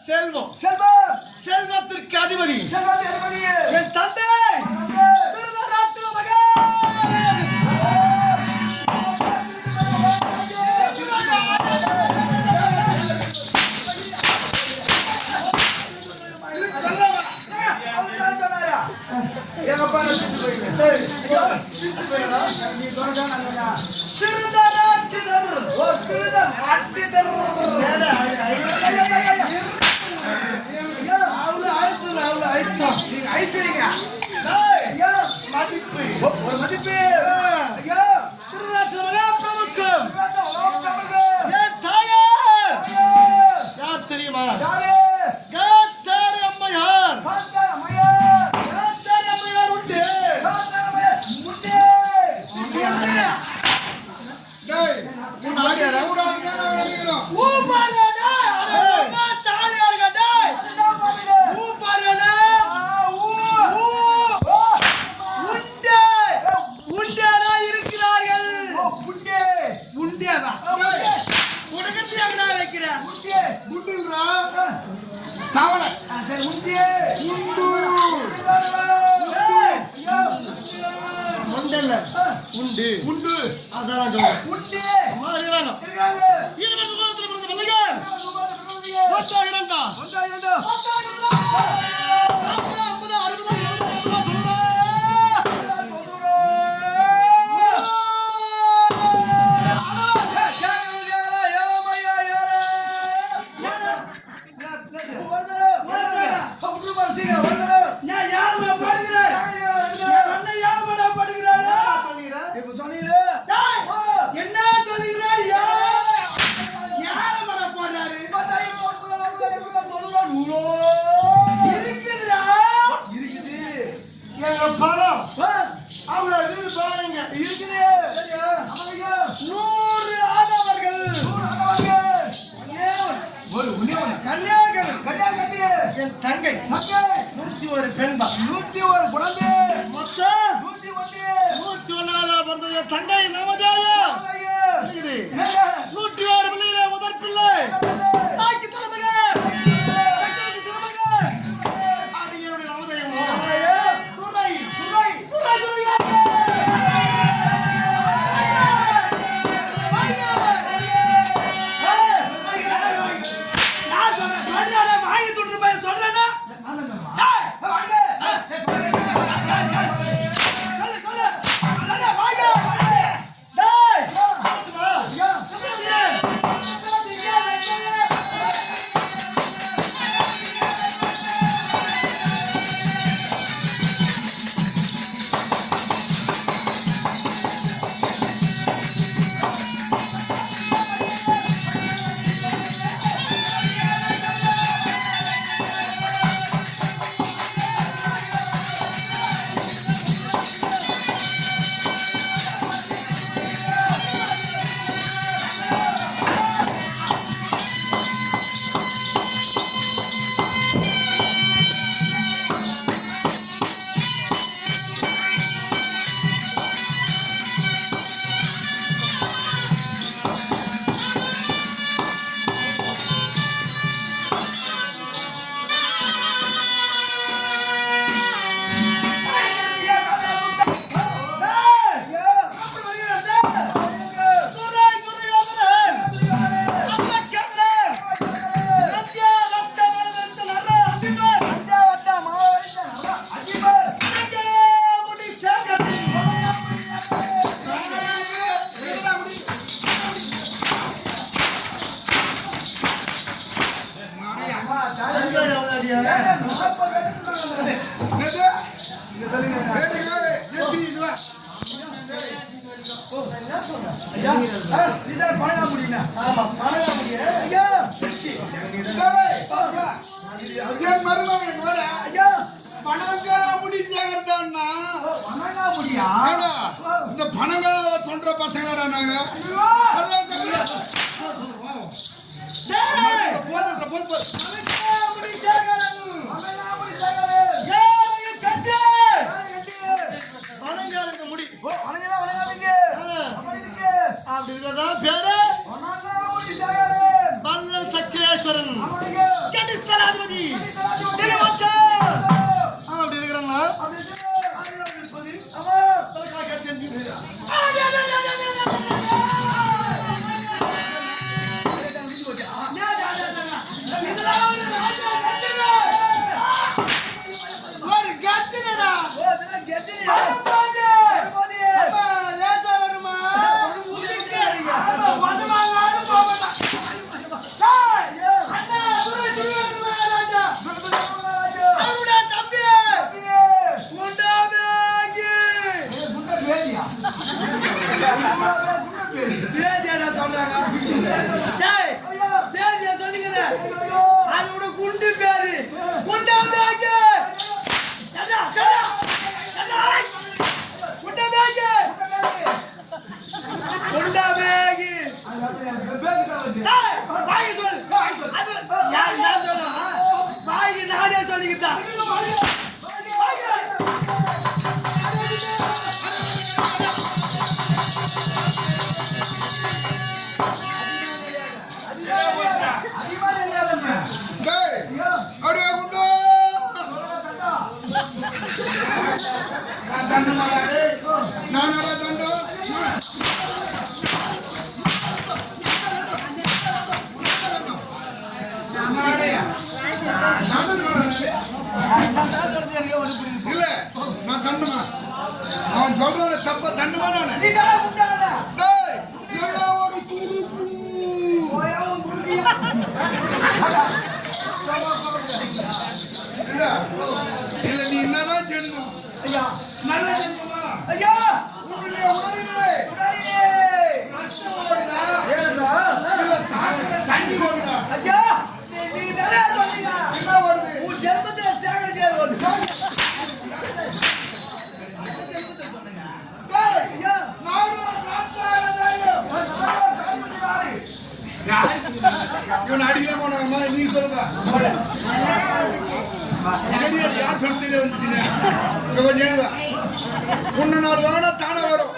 செல்வம் செல்வத்திற்கு அதிபதி என் தந்தை உண்டு அதான் உண்டு மாறுறாங்க இருபது கோலத்துல பிறந்த மல்லிகன் ஒட்டா இரண்டா இருக்கு கன்னியாகுமரி என் தங்கை 101 பெண்பா 101 குழந்தை மொத்தம் 101 பிறந்தது என் தங்கை நமதேயா 106 பிள்ளைகளே முதற் பிள்ளை தாய்க்கு தலைமக அடியனுடைய நமதேயம் துரை துரை துரை துரை இந்த பணங்கால தொன்ற பசங்களா நாங்க பல்லல் சக்கரேஸ்வரன் கடிஸ்தலாதிபதி அப்படி இருக்கிறாங்களா இல்ல நான் தண்டுமா அவன் சொல்ற தப்ப தண்டுமா நானு ஒரு துடுக்கு இல்ல நீ என்னதான் செய்யணும் நல்லா செய்யணுமா ஐயா தண்ணி ஓடுதா ஐயா நீ தானே சொன்னீங்க என்ன ஓடுது உன் ஜென்மத்துல சேகரிக்க ஓடுது இவன் அடிக்கலாம் போனாங்கம்மா நீங்க சொல்லுங்க யார் சொல்லி தெரிய வந்துச்சுங்க கொஞ்சம் முன்ன நாள் வாங்கினா தானே வரும்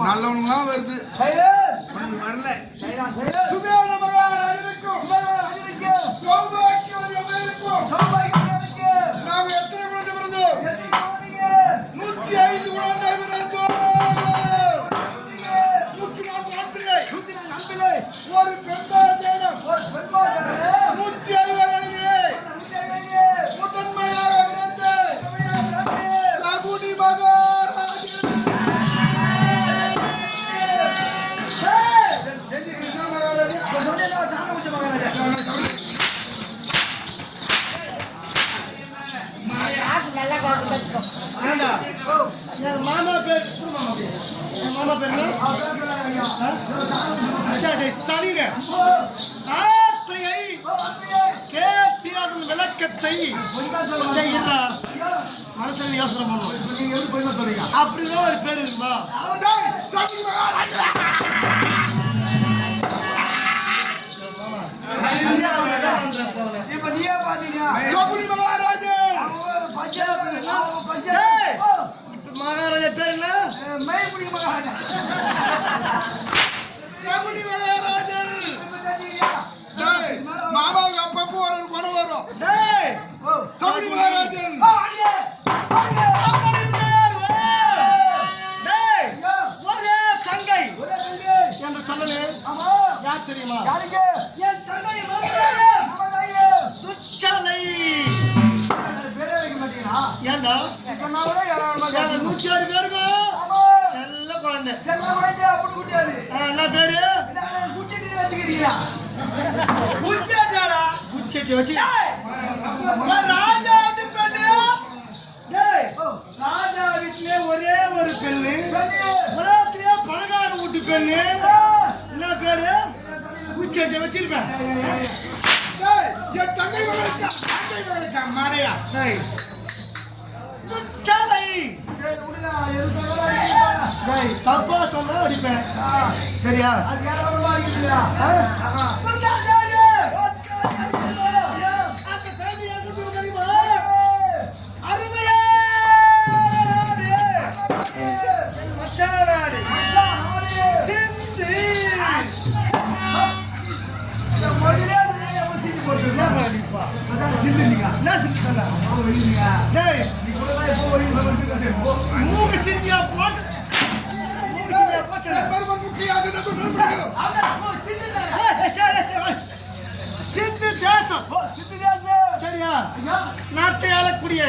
நல்லவனுங்களாம் வருது வரல நாங்க எத்தனை குழந்தை பிறந்தோம் 105 குழந்தை பிறந்தோம் 104 ஒரு பெண்பால் தேடம் 150 முதன்மையாக பிறந்த சகுனி மகாராஜ் மாமா பேர் சனிங்க கேட்டியாதன் விளக்கத்தை மனசில் யோசனை பண்ணுவோம் அப்படின்னா ஒரு பேர் இருக்குமா இப்ப நீயே பாத்தீங்க மகாராஜா பேர் என்ன மாமாவுக்கு அப்பப்போ ஒரு குணம் வரும் சகுனி மகாராஜன் ஒரே தங்கை என்று சொல்லலே யார் தெரியுமா என் தங்கை துச்சலை ஏண்டா 106 பேருக்கு செல்ல குழந்தை என்ன பேரு குச்சட்டி வச்சு ராஜா வீட்டுல ஒரே ஒரு பெண்ணு உலகத்திலே பணக்கார வீட்டு பெண்ணு என்ன பேரு குச்சட்டி வச்சிருப்பேன் என் தங்கை மகளுக்கா மாடையா தப்பா சொன்னா அடிப்பேன் சரியா சிந்தியா போட்டு சிந்து தேசம் சரியா நாட்டை ஆளக்கூடிய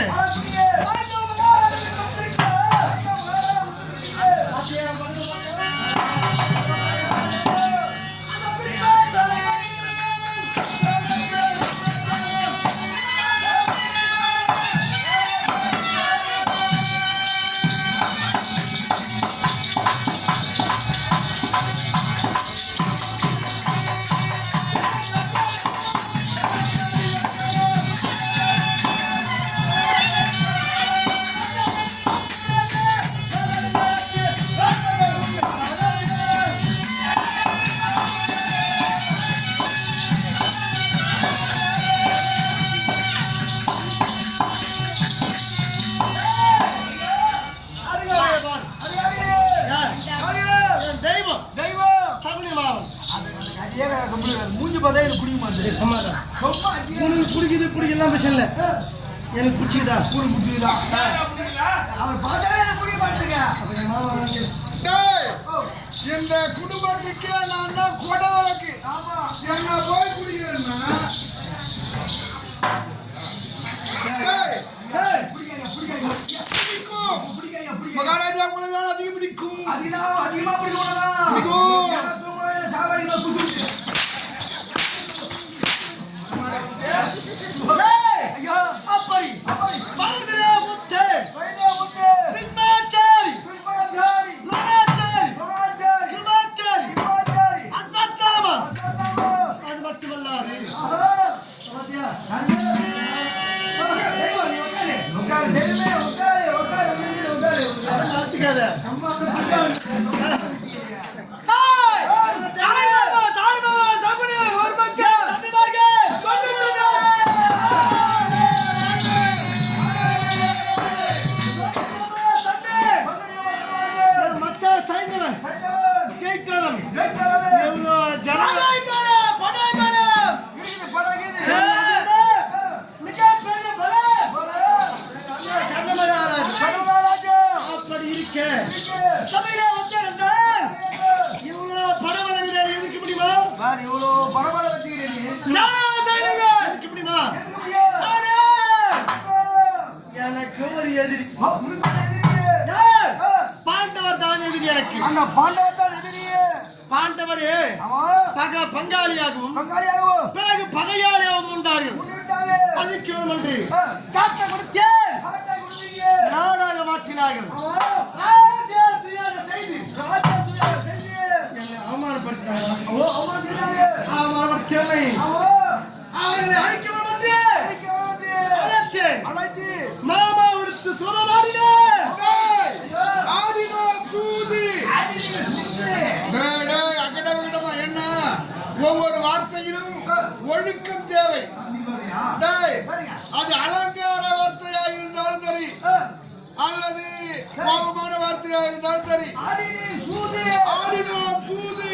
மூஞ்சி பார்த்தா எனக்கு பிடிக்க மாட்டேன் உனக்கு பிடிக்குது பிடிக்கலாம் பிரச்சனை இல்லை எனக்கு பிடிச்சிதா உனக்கு பிடிச்சிதா அவர் பார்த்தாலே எனக்கு பிடிக்க மாட்டேங்க இந்த குடும்பத்துக்கு நான் தான் கொடை வழக்கு என்ன போய் குடிக்கிறேன்னா மகாராஜா உங்களுக்கு தான் அதிகம் பிடிக்கும் அதிகமா பிடிக்கும் அது மட்டுமல்லாது நடத்துக்காத. மச்சான் சைந்தவன் ஜெயிக்கிறான். எவ்வளோ ஜனம் அப்படி இருக்க சபையில வந்திருந்தால் இவ்வளோ பணம் வழங்குறாரு. இருக்க முடியுமா? இவ்வளோ படபட வச்சுக்கிறேன் இருக்க முடியுமா? எனக்கு ஒரு எதிரி. யார்? பாண்டவர் தான் எதிரி எனக்கு. அந்த பாண்டவர் தான் எதிரியே. பாண்டவர் பங்காளியாகவும் பங்காளியாகவும் பிறகு பகையாளியாகவும் உண்டார்கள். முன்னிட்டாங்க. அதுக்கு ஒன்று காட்ட கொடுத்தேன். நாடாக மாற்றினார்கள். என்னை அவமானப்படுத்தினார்கள். அவமானப்படுத்தலை. அவர்களை அழைக்க அழைத்து மாமா விடுத்து சொலமாடினேன். என்ன ஒவ்வொரு வார்த்தையிலும் ஒழுக்கம் தேவை. அது அலங்கார வார்த்தையாக இருந்தாலும் சரி அல்லது கோபமான வார்த்தையாக இருந்தாலும் சரி. ஆடினோம் சூது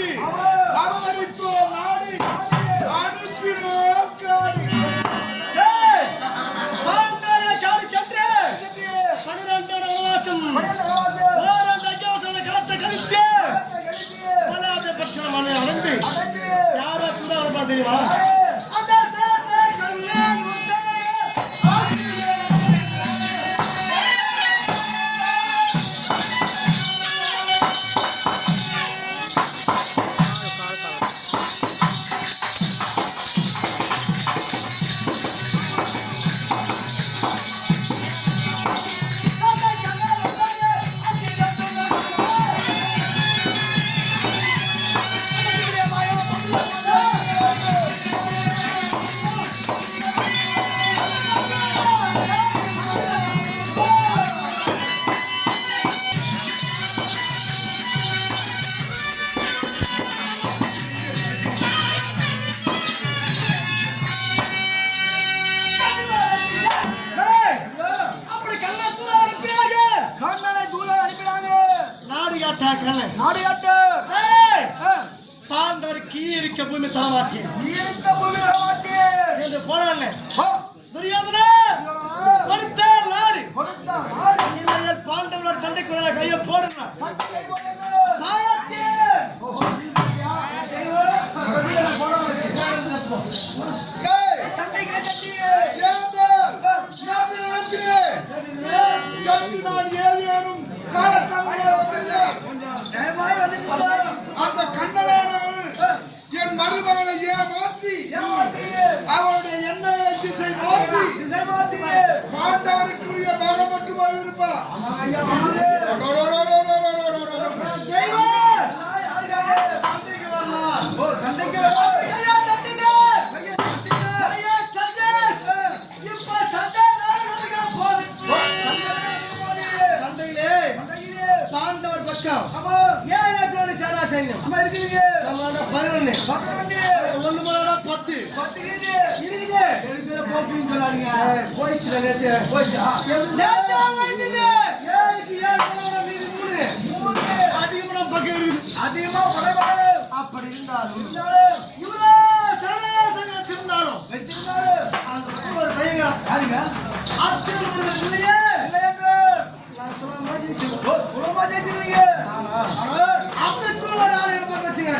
அபகரித்தோம் நாடி அனுப்பினோம் காடி. 12 வனவாசம் ஓராண்டு அஜ்ஞாவசரத களத்தை கழித்து பலாத பட்சணமான அடைந்து யாரோ துதாரப்பா தெரியுமா? பாண்டவர் கீரிக்க பூமி தாவாட்டி என்று போனால துரியோதன பாண்டவரோட சண்டைக்கு கையை போடுங்க. அந்த கண்ணனானவன் என் மருமகனை ஏமாற்றி அவருடைய எண்ணங்களை திசை மாற்றி பாண்டவருக்குரிய பாகம் மட்டுமா இருப்பார். பாண்டவர் பக்கம் ஏன் சாரா சைன்யம் 11 ஒன்று போனா 10 இருக்குது போக்குன்னு சொல்லாதீங்க. போயிடுச்சு நேற்று போயிடுச்சா அதிகமான பக்கம் இருக்குது. அதிகமா அப்படி இருந்தாலும் இவ்வளோ சரணாசனம் இருந்தாலும் அந்த ஒரு பையங்க இல்லையே அவனுக்கு ஒரு ஆளை வச்சுங்க.